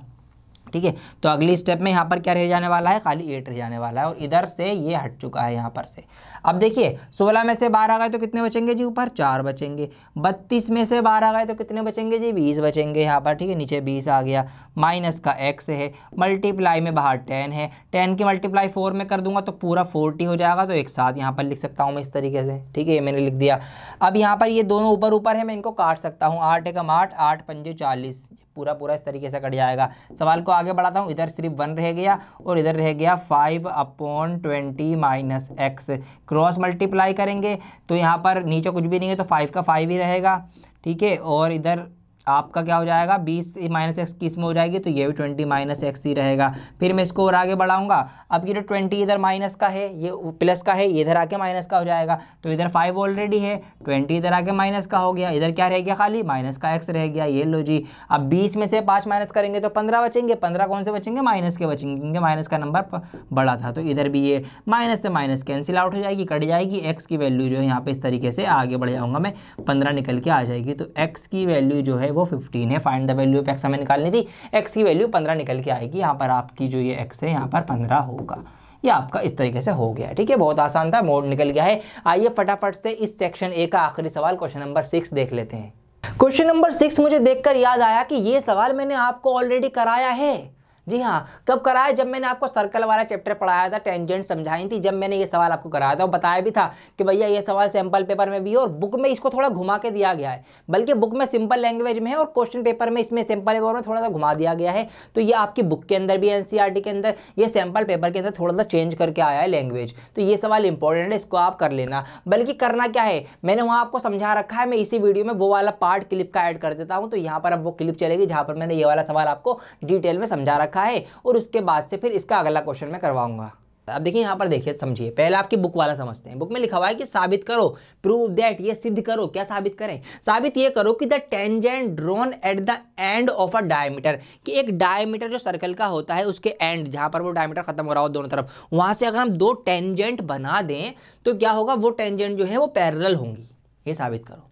ठीक है। तो अगली स्टेप में यहाँ पर क्या रह जाने वाला है, खाली 8 रह जाने वाला है, और इधर से ये हट चुका है यहाँ पर से। अब देखिए 16 में से 12 गए तो कितने बचेंगे जी, ऊपर 4 बचेंगे, 32 में से 12 गए तो कितने बचेंगे जी 20 बचेंगे यहाँ पर, ठीक है, नीचे 20 आ गया, माइनस का x है, मल्टीप्लाई में बाहर 10 है, 10 की मल्टीप्लाई 4 में कर दूंगा तो पूरा 40 हो जाएगा, तो एक साथ यहाँ पर लिख सकता हूँ मैं इस तरीके से, ठीक है, ये मैंने लिख दिया। अब यहाँ पर ये दोनों ऊपर ऊपर है, मैं इनको काट सकता हूँ, 8 एकम 8, 8 पंजे 40, पूरा इस तरीके से कट जाएगा। सवाल को आगे बढ़ाता हूँ, इधर सिर्फ 1 रह गया और इधर रह गया 5/20 माइनस एक्स, क्रॉस मल्टीप्लाई करेंगे तो यहाँ पर नीचे कुछ भी नहीं है तो 5 का 5 ही रहेगा, ठीक है, और इधर आपका क्या हो जाएगा 20 माइनस एक्स की इसमें हो जाएगी, तो ये भी 20 माइनस एक्स ही रहेगा। फिर मैं इसको और आगे बढ़ाऊंगा, अब ये जो 20 इधर माइनस का है, ये प्लस का है, ये इधर आके माइनस का हो जाएगा, तो इधर 5 ऑलरेडी है, 20 इधर आके माइनस का हो गया, इधर क्या रह गया खाली माइनस का एक्स रह गया, ये लो जी। अब 20 में से 5 माइनस करेंगे तो 15 बचेंगे, 15 कौन से बचेंगे, माइनस के बचेंगे, क्योंकि माइनस का नंबर बड़ा था, तो इधर भी ये माइनस से माइनस कैंसिल आउट हो जाएगी, कट जाएगी, एक्स की वैल्यू जो है यहाँ पे इस तरीके से आगे बढ़ जाऊँगा मैं, 15 निकल के आ जाएगी, तो एक्स की वैल्यू जो है वो 15 है। Find the value of x हमें निकालनी थी, एक्स की वैल्यू 15 निकल के आएगी, यहाँ पर आपकी जो ये एक्स है यहाँ पर 15 होगा। ये आपका इस तरीके से हो गया, ठीक है, बहुत आसान था, मोड निकल गया है। आइए फटाफट से इस सेक्शन ए का आखिरी सवाल क्वेश्चन नंबर 6 देख लेते हैं। क्वेश्चन नंबर 6 मुझे देखकर याद आया कि ये सवाल मैंने आपको ऑलरेडी कराया है। जी हाँ, कब कराया, जब मैंने आपको सर्कल वाला चैप्टर पढ़ाया था, टेंजेंट समझाई थी, जब मैंने ये सवाल आपको कराया था और बताया भी था कि भैया ये सवाल सैंपल पेपर में भी है और बुक में इसको थोड़ा घुमा के दिया गया है, बल्कि बुक में सिंपल लैंग्वेज में है और क्वेश्चन पेपर में इसमें सैंपल पेपर में थोड़ा सा घुमा दिया गया है। तो ये आपकी बुक के अंदर भी एनसीईआरटी के अंदर, ये सैंपल पेपर के अंदर थोड़ा सा चेंज करके आया है लैंग्वेज, तो ये सवाल इंपॉर्टेंट है, इसको आप कर लेना। बल्कि करना क्या है, मैंने वहाँ आपको समझा रखा है, मैं इसी वीडियो में वो वाला पार्ट क्लिप का ऐड कर देता हूँ, तो यहाँ पर अब वो क्लिप चलेगी जहाँ पर मैंने ये वाला सवाल आपको डिटेल में समझा रखा है, और उसके बाद से फिर इसका अगला क्वेश्चन मैं करवाऊंगा। अब देखिए यहाँ पर देखिए, समझिए, पहले आपकी बुक वाला समझते हैं। बुक में लिखा हुआ है कि साबित करो, प्रूव दैट, ये सिद्ध करो। क्या साबित करें, साबित ये करो कि the tangent drawn at the end of a diameter, कि एक डायमीटर जो सर्कल का होता है उसके एंड, जहां पर वो डायमीटर खत्म हो रहा हो दोनों तरफ, वहां से अगर हम दो टेंजेंट बना दें तो क्या होगा, वो टेंजेंट जो है वो पैरेलल होंगी। ये साबित करो।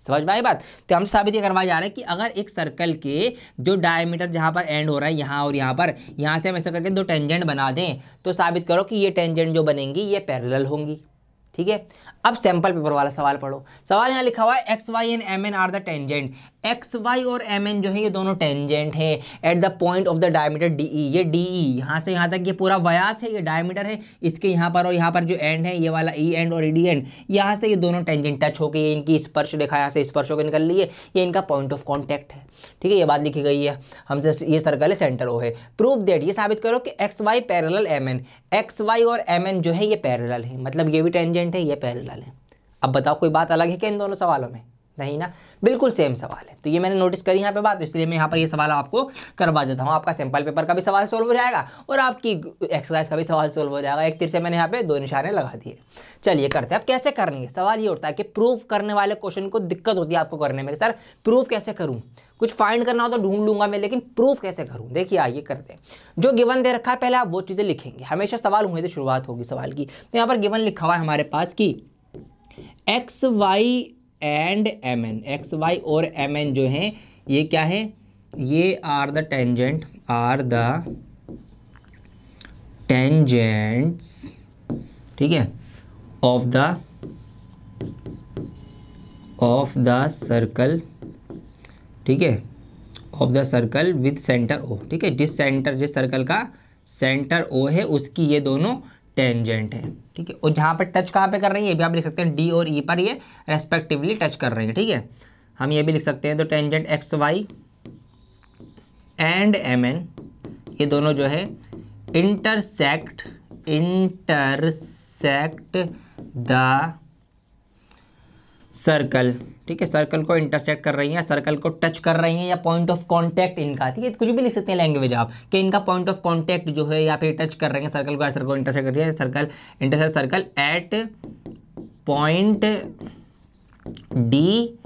समझ में आई बात। तो हम साबित ये करवाया जा रहा है कि अगर एक सर्कल के जो डायमीटर जहाँ पर एंड हो रहा है, यहाँ और यहाँ पर, यहाँ से हम ऐसा करके दो टेंजेंट बना दें तो साबित करो कि ये टेंजेंट जो बनेंगी ये पैरेलल होंगी। ठीक है, अब सैंपल पेपर वाला सवाल पढ़ो। सवाल यहाँ लिखा हुआ है X Y and M N are the tangent. X Y और एम एन जो है ये दोनों टेंजेंट है at the point of the diameter D E. ये डी ई यहाँ से यहाँ तक ये पूरा व्यास है, ये डायमीटर है, इसके यहाँ पर और यहाँ पर जो एंड है ये वाला ई एंड और डी एंड, यहाँ से ये दोनों टेंजेंट टच हो गए, इनकी स्पर्श रेखा यहाँ से स्पर्श होकर निकल ली है, ये इनका पॉइंट ऑफ कॉन्टैक्ट है। ठीक है, ये बात लिखी गई है हमसे, ये सर्कल है, सेंटर ओ है। प्रूव दैट, ये साबित करो कि X Y parallel M N, X Y और एम एन जो है ये पैरेलल है, मतलब ये भी टेंजेंट है, ये पैरेलल है। अब बताओ कोई बात अलग है क्या इन दोनों सवालों में? नहीं ना, बिल्कुल सेम सवाल है। तो ये मैंने नोटिस करी यहाँ पे बात, इसलिए मैं यहाँ पर ये सवाल आपको करवा देता हूँ। आपका सैंपल पेपर का भी सवाल सोल्व हो जाएगा और आपकी एक्सरसाइज का भी सवाल सोल्व हो जाएगा। एक तीर से मैंने यहाँ पे 2 निशाने लगा दिए। चलिए करते हैं। अब कैसे करनी है, सवाल ये उठता है कि प्रूफ करने वाले क्वेश्चन को दिक्कत होती है आपको करने में, सर प्रूफ कैसे करूँ, कुछ फाइंड करना हो तो ढूंढ लूंगा मैं, लेकिन प्रूफ कैसे करूं। देखिए आइए करते हैं। जो गिवन दे रखा है पहले आप वो चीज़ें लिखेंगे, हमेशा सवाल हुए तो शुरुआत होगी सवाल की। तो यहाँ पर गिवन लिखा हुआ है हमारे पास कि X Y and M N, X Y और एम एन जो हैं ये क्या है, ये are the tangent, are the tangents, ठीक है, ऑफ द सर्कल, ठीक है, of the circle with centre O, ठीक है, जिस सर्कल का सेंटर ओ है उसकी ये दोनों टेंजेंट है, ठीक है। और जहाँ पर टच कहाँ पे कर रही है, ये भी आप लिख सकते हैं डी और ई पर ये रेस्पेक्टिवली टच कर रही है, ठीक है। हम ये भी लिख सकते हैं, तो tangent X Y and M N ये दोनों जो है इंटरसेक्ट द सर्कल, ठीक है, सर्कल को इंटरसेक्ट कर रही हैं, सर्कल को टच कर रही हैं, या पॉइंट ऑफ कांटेक्ट इनका, ठीक है, कुछ भी लिख सकते हैं लैंग्वेज आप कि इनका पॉइंट ऑफ कांटेक्ट जो है यहाँ पे टच कर रहे हैं सर्कल को इंटरसेक्ट कर रही है, circle eight point D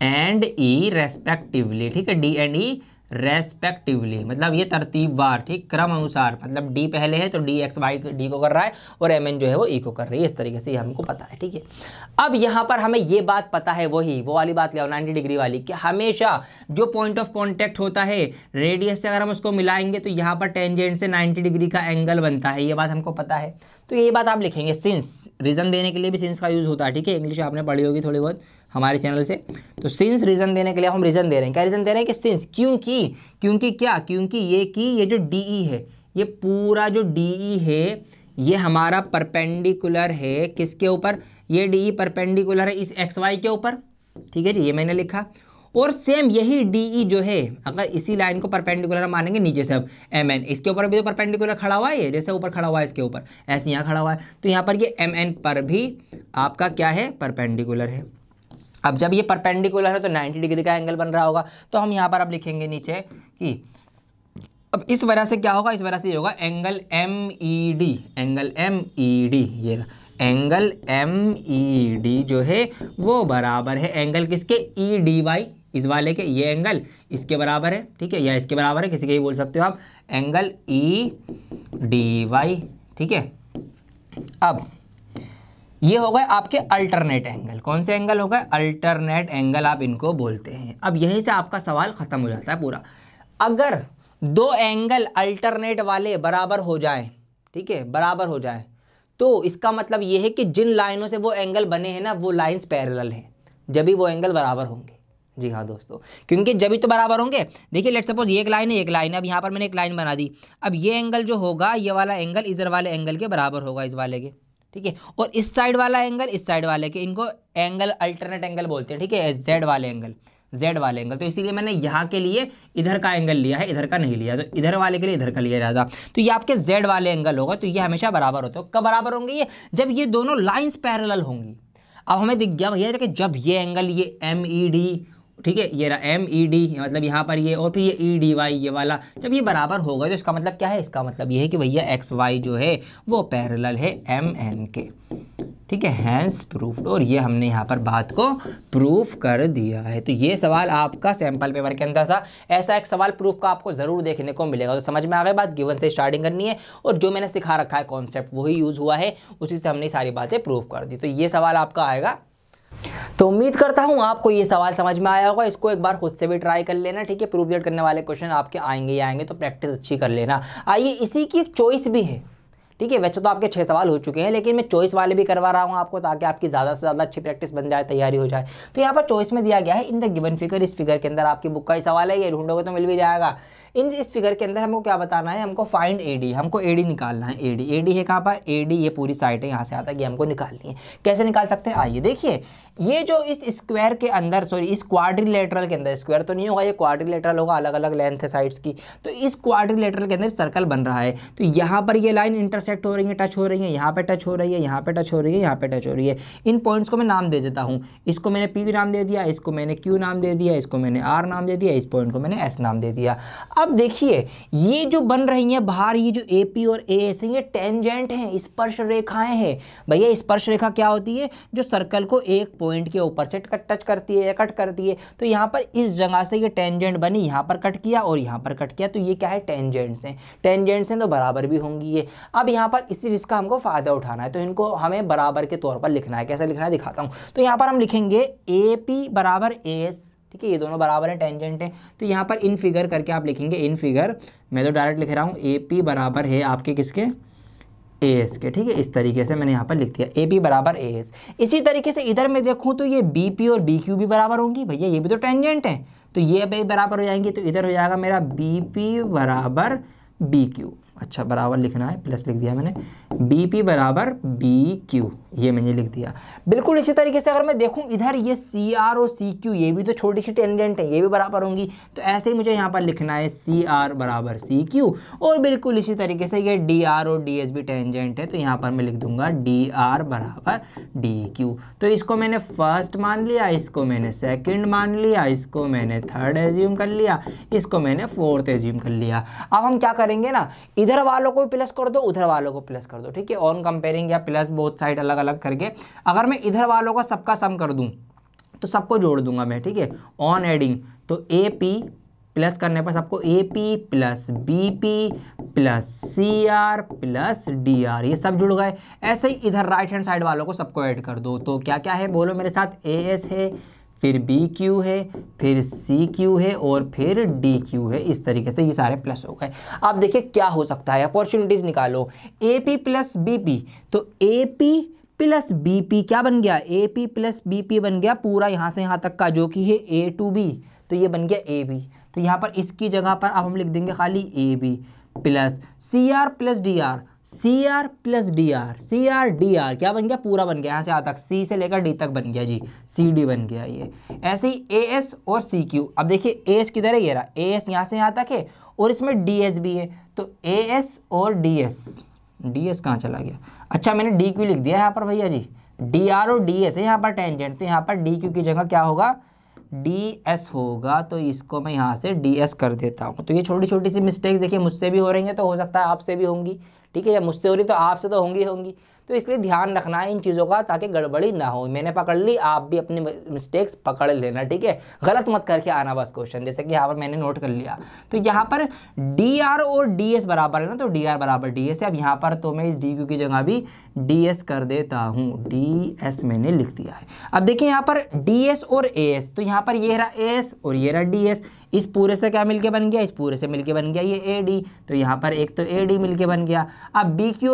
and E respectively, ठीक है, डी एंड ई रेस्पेक्टिवली, मतलब ये तरतीबवार, ठीक, क्रम अनुसार, मतलब डी पहले है तो डी एक्स वाई डी को कर रहा है और एम एन जो है वो ई को कर रही है, इस तरीके से ये हमको पता है, ठीक है। अब यहाँ पर हमें ये बात पता है, वो वाली बात ले आओ 90 डिग्री वाली, कि हमेशा जो पॉइंट ऑफ कॉन्टैक्ट होता है रेडियस से अगर हम उसको मिलाएंगे तो यहाँ पर टेंजेंट से 90 डिग्री का एंगल बनता है, ये बात हमको पता है। तो ये बात आप लिखेंगे, सिंस रीज़न देने के लिए भी सिंस का यूज़ होता है, ठीक है, इंग्लिश आपने पढ़ी होगी थोड़ी बहुत हमारे चैनल से। तो सिंस रीज़न देने के लिए हम रीज़न दे रहे हैं, क्या रीज़न दे रहे हैं कि सिंस, क्योंकि क्या, क्योंकि ये जो डी ई है, ये पूरा जो डी ई है ये हमारा परपेंडिकुलर है किसके ऊपर, ये डी ई परपेंडिकुलर है इस एक्स वाई के ऊपर, ठीक है जी, ये मैंने लिखा। और सेम यही डी ई जो है अगर इसी लाइन को परपेंडिकुलर मानेंगे नीचे से, अब एम एन इसके ऊपर भी तो परपेंडिकुलर खड़ा हुआ है, जैसे ऊपर खड़ा हुआ है इसके ऊपर ऐसे यहाँ खड़ा हुआ है, तो यहाँ पर ये एम एन पर भी आपका क्या है, परपेंडिकुलर है। अब जब ये परपेंडिकुलर है तो 90 डिग्री का एंगल बन रहा होगा, तो हम यहाँ पर अब लिखेंगे नीचे कि अब इस वजह से क्या होगा, इस वजह से ये होगा angle M E D, angle M E D, ये एंगल एम ई डी जो है वो बराबर है एंगल किसके, ई डी वाई, इस वाले के, ये एंगल इसके बराबर है, ठीक है, या इसके बराबर है, किसी के भी बोल सकते हो आप, एंगल ई डी वाई, ठीक है। अब ये हो गए आपके अल्टरनेट एंगल, कौन से एंगल हो गए, अल्टरनेट एंगल आप इनको बोलते हैं। अब यहीं से आपका सवाल खत्म हो जाता है पूरा। अगर दो एंगल अल्टरनेट वाले बराबर हो जाए, ठीक है, बराबर हो जाए, तो इसका मतलब ये है कि जिन लाइनों से वो एंगल बने हैं ना वो लाइंस पैरेलल हैं, जब भी वो एंगल बराबर होंगे। जी हाँ दोस्तों, क्योंकि जब भी तो बराबर होंगे। देखिए लेट सपोज ये एक लाइन है, एक लाइन है, अब यहाँ पर मैंने एक लाइन बना दी, अब ये एंगल जो होगा, ये वाला एंगल इधर वाले एंगल के बराबर होगा, इस वाले के, ठीक है, और इस साइड वाला एंगल इस साइड वाले के, इनको एंगल अल्टरनेट एंगल बोलते हैं, ठीक है, जेड वाले एंगल, जेड वाले एंगल। तो इसीलिए मैंने यहाँ के लिए इधर का एंगल लिया है, इधर का नहीं लिया, तो इधर वाले के लिए इधर का लिया जाता। तो ये आपके जेड वाले एंगल होगा, तो ये हमेशा बराबर होते हैं। कब बराबर होंगे ये, जब ये दोनों लाइंस पैरेलल होंगी। अब हमें दिख गया भैया कि जब ये एंगल ये एम ई डी, ठीक है, ये रहा एम ई डी, मतलब यहाँ पर ये, और फिर ये ई डी वाई ये वाला, जब ये बराबर होगा तो इसका मतलब क्या है, इसका मतलब ये है कि भैया एक्स वाई जो है वो पैरेलल है एम एन के, ठीक है, हैंस प्रूफ्ड। और ये हमने यहाँ पर बात को प्रूफ कर दिया है। तो ये सवाल आपका सैंपल पेपर के अंदर था, ऐसा एक सवाल प्रूफ का आपको ज़रूर देखने को मिलेगा। तो समझ में आ गई बात, गिवन से स्टार्टिंग करनी है और जो मैंने सिखा रखा है कॉन्सेप्ट वही यूज़ हुआ है, उसी से हमने सारी बातें प्रूफ कर दी। तो ये सवाल आपका आएगा। तो उम्मीद करता हूँ आपको ये सवाल समझ में आया होगा। इसको एक बार खुद से भी ट्राई कर लेना, ठीक है, प्रूफ जेड करने वाले क्वेश्चन आपके आएंगे ही आएंगे, तो प्रैक्टिस अच्छी कर लेना। आइए, इसी की एक चॉइस भी है, ठीक है, वैसे तो आपके 6 सवाल हो चुके हैं, लेकिन मैं चॉइस वाले भी करवा रहा हूँ आपको, ताकि आपकी ज़्यादा से ज़्यादा अच्छी प्रैक्टिस बन जाए, तैयारी हो जाए। तो यहाँ पर चॉइस में दिया गया है इन द गिवन फिगर, इस फिगर के अंदर आपकी बुक का ही सवाल है, ये ढूंढोगे तो मिल भी जाएगा। इस फिगर के अंदर हमको क्या बताना है, हमको फाइंड एडी, हमको एडी निकालना है। एडी है कहाँ पर, एडी ये पूरी साइड है, यहाँ से आता है, ये हमको निकालनी है। कैसे निकाल सकते हैं, आइए देखिए, ये जो इस स्क्वायर के अंदर, सॉरी इस क्वाड्रिलेटरल के अंदर, स्क्वायर तो नहीं होगा, ये क्वाड्रिलेटरल होगा, अलग अलग लेंथ है साइड्स की। तो इस क्वाड्रिलेटरल के अंदर सर्कल बन रहा है, तो यहाँ पर ये लाइन इंटरसेक्ट हो रही है, टच हो रही है, यहाँ पे टच हो रही है, यहाँ पे टच हो रही है, यहाँ पे टच हो रही है। इन पॉइंट्स को मैं नाम दे देता हूँ, इसको मैंने पी नाम दे दिया, इसको मैंने क्यू नाम दे दिया, इसको मैंने आर नाम दे दिया, इस पॉइंट को मैंने एस नाम दे दिया। अब देखिए ये जो बन रही हैं बाहर, ये जो ए पी और ए एस, ये टेंजेंट हैं, स्पर्श रेखाएं हैं। भैया स्पर्श रेखा क्या होती है, जो सर्कल को एक पॉइंट के ऊपर से टच करती है या कट करती है। तो यहाँ पर इस जगह से ये टेंजेंट बनी, यहाँ पर कट किया और यहाँ पर कट किया, तो ये क्या है, टेंजेंट्स हैं। टेंजेंट्स हैं तो बराबर भी होंगी ये। अब यहाँ पर इसी चीज़ का हमको फ़ायदा उठाना है, तो इनको हमें बराबर के तौर पर लिखना है। कैसे लिखना है दिखाता हूँ। तो यहाँ पर हम लिखेंगे ए पी बराबर ए एस, ठीक है, ये दोनों बराबर हैं, टेंजेंट हैं। तो यहाँ पर इन फिगर करके आप लिखेंगे, इन फिगर, मैं तो डायरेक्ट लिख रहा हूँ, ए पी बराबर है आपके किसके, AS के, ठीक है। इस तरीके से मैंने यहाँ पर लिख दिया AP बराबर AS। इसी तरीके से इधर मैं देखूँ तो ये BP और BQ भी बराबर होंगी, भैया ये भी तो टेंजेंट है, तो ये भी बराबर हो जाएंगी, तो इधर हो जाएगा मेरा BP बराबर BQ। अच्छा बराबर लिखना है, प्लस लिख दिया मैंने, BP बराबर BQ, ये मैंने लिख दिया। बिल्कुल इसी तरीके से अगर मैं देखूं इधर ये CR और CQ ये भी तो छोटी सी टेंजेंट है, ये भी बराबर होंगी, तो ऐसे ही मुझे यहाँ पर लिखना है CR बराबर CQ। और बिल्कुल इसी तरीके से ये DR और DS भी टेंजेंट है, तो यहाँ पर मैं लिख दूंगा DR बराबर DQ। तो इसको मैंने फर्स्ट मान लिया, इसको मैंने सेकेंड मान लिया, इसको मैंने थर्ड एज्यूम कर लिया, इसको मैंने फोर्थ एज्यूम कर लिया। अब हम क्या करेंगे ना, इधर वालों को प्लस कर दो, उधर वालों को प्लस कर दो, ठीक है। ऑन कंपेयरिंग या प्लस बोथ साइड अलग अलग करके, अगर मैं इधर वालों का सबका सम कर दूं तो सबको जोड़ दूंगा मैं, ठीक है। ऑन एडिंग तो AP प्लस करने पर सबको AP plus BP plus CR plus DR, ये सब जुड़ गए। ऐसे ही इधर राइट हैंड साइड वालों को सबको ऐड कर दो, तो क्या क्या है बोलो मेरे साथ, AS है, फिर BQ है, फिर CQ है और फिर DQ है। इस तरीके से ये सारे प्लस हो गए। अब देखिए क्या हो सकता है, अपॉर्चुनिटीज निकालो। AP प्लस BP, तो AP प्लस BP क्या बन गया, AP प्लस BP बन गया पूरा यहाँ से यहाँ तक का, जो कि है A to B, तो ये बन गया AB। तो यहाँ पर इसकी जगह पर अब हम लिख देंगे खाली AB plus CR plus DR, CR plus DR, CR DR क्या बन गया, पूरा बन गया यहाँ से यहाँ तक, C से लेकर D तक बन गया जी, CD बन गया ये। ऐसे ही AS और CQ, अब देखिए AS किधर है, ये रहा AS यहाँ से यहाँ तक है और इसमें DS भी है, तो AS और DS कहाँ चला गया, अच्छा मैंने DQ लिख दिया यहाँ पर भैया जी, DR और DS है यहाँ पर टेंजेंट, तो यहाँ पर DQ की जगह क्या होगा, DS होगा, तो इसको मैं यहाँ से DS कर देता हूँ। तो ये छोटी छोटी सी मिस्टेक्स देखिए मुझसे भी हो रही हैं, तो हो सकता है आपसे भी होंगी, ठीक है। या मुझसे हो रही तो आपसे तो होंगी, तो इसलिए ध्यान रखना है इन चीज़ों का, ताकि गड़बड़ी ना हो। मैंने पकड़ ली, आप भी अपनी मिस्टेक्स पकड़ लेना, ठीक है। गलत मत करके आना बस क्वेश्चन, जैसे कि यहाँ पर मैंने नोट कर लिया। तो यहाँ पर DR और DS बराबर है ना, तो DR बराबर DS है। अब यहाँ पर तो मैं इस DQ की जगह भी DS कर देता हूँ, DS मैंने लिख दिया है। अब देखिए यहाँ पर DS और AS, तो यहाँ पर ये रहा AS और ये रहा DS, इस पूरे से क्या मिलके बन गया, इस पूरे से मिलके बन गया ये AD, तो यहाँ पर एक तो AD मिलके बन गया। अब BQ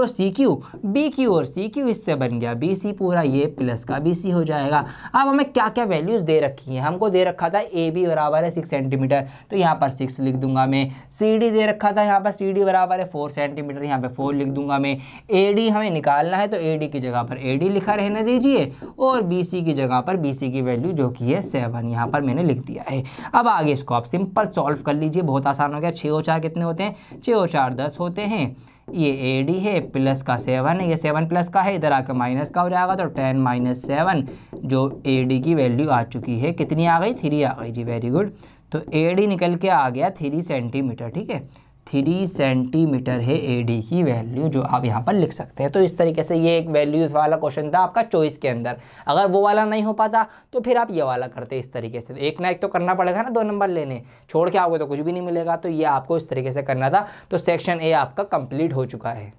और CQ इससे बन गया BC पूरा, ये प्लस का BC हो जाएगा। अब हमें क्या क्या वैल्यूज दे रखी हैं, हमको दे रखा था AB बराबर है 6 सेंटीमीटर, तो यहाँ पर 6 लिख दूंगा मैं। CD दे रखा था यहाँ पर CD बराबर है 4 सेंटीमीटर, यहाँ पर 4 लिख दूंगा मैं। AD हमें निकालना है, तो AD की जगह पर AD लिखा रहने दीजिए, और BC की जगह पर BC की वैल्यू जो कि है 7 यहाँ पर मैंने लिख दिया है। अब आगे इसको आप सिंपल सॉल्व कर लीजिए, बहुत आसान हो गया। 6 और 4 कितने होते हैं, 6 और 4 10 होते हैं। ये AD है, प्लस का 7 है, ये 7 प्लस का है, इधर आकर माइनस का हो जाएगा, तो 10 माइनस 7 जो AD की वैल्यू आ चुकी है, कितनी आ गई, 3 आ गई जी, वेरी गुड। तो AD निकल के आ गया 3 सेंटीमीटर, ठीक है। 3 सेंटीमीटर है AD की वैल्यू, जो आप यहाँ पर लिख सकते हैं। तो इस तरीके से ये एक वैल्यूज वाला क्वेश्चन था आपका चॉइस के अंदर। अगर वो वाला नहीं हो पाता तो फिर आप ये वाला करते इस तरीके से। एक ना एक तो करना पड़ेगा ना, 2 नंबर लेने, छोड़ के आओगे तो कुछ भी नहीं मिलेगा। तो ये आपको इस तरीके से करना था। तो सेक्शन A आपका कंप्लीट हो चुका है।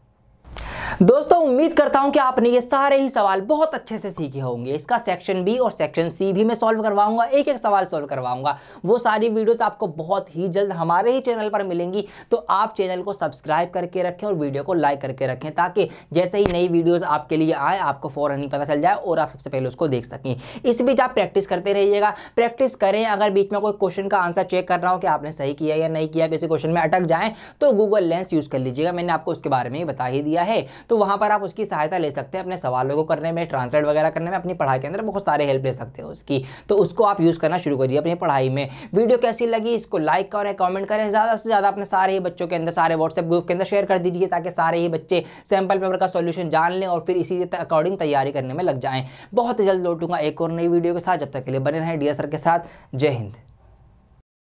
दोस्तों उम्मीद करता हूं कि आपने ये सारे ही सवाल बहुत अच्छे से सीखे होंगे। इसका सेक्शन बी और सेक्शन सी भी मैं सॉल्व करवाऊंगा, एक एक सवाल सॉल्व करवाऊंगा। वो सारी वीडियोस आपको बहुत ही जल्द हमारे ही चैनल पर मिलेंगी। तो आप चैनल को सब्सक्राइब करके रखें और वीडियो को लाइक करके रखें, ताकि जैसे ही नई वीडियोस आपके लिए आए आपको फौरन ही पता चल जाए और आप सबसे पहले उसको देख सकें। इस बीच आप प्रैक्टिस करते रहिएगा, प्रैक्टिस करें। अगर बीच में कोई क्वेश्चन का आंसर चेक कर रहा हो कि आपने सही किया या नहीं किया, किसी क्वेश्चन में अटक जाएं, तो गूगल लेंस यूज कर लीजिएगा। मैंने आपको उसके बारे में ही बता ही दिया है, तो वहां पर आप उसकी सहायता ले सकते हैं अपने सवालों को करने में, ट्रांसलेट वगैरह करने में। अपनी पढ़ाई के अंदर बहुत सारे हेल्प ले सकते हैं उसकी, तो उसको आप यूज करना शुरू करिए अपनी पढ़ाई में। वीडियो कैसी लगी इसको लाइक करें, कमेंट करें, ज़्यादा से ज़्यादा अपने सारे ही बच्चों के अंदर, सारे व्हाट्सएप ग्रुप के अंदर शेयर कर दीजिए, ताकि सारे ही बच्चे सैंपल पेपर का सॉल्यूशन जान लें और फिर इसी अकॉर्डिंग तैयारी करने में लग जाएं। बहुत जल्द लौटूंगा एक और नई वीडियो के साथ, जब तक के लिए बने रहें डियर सर के साथ। जय हिंद।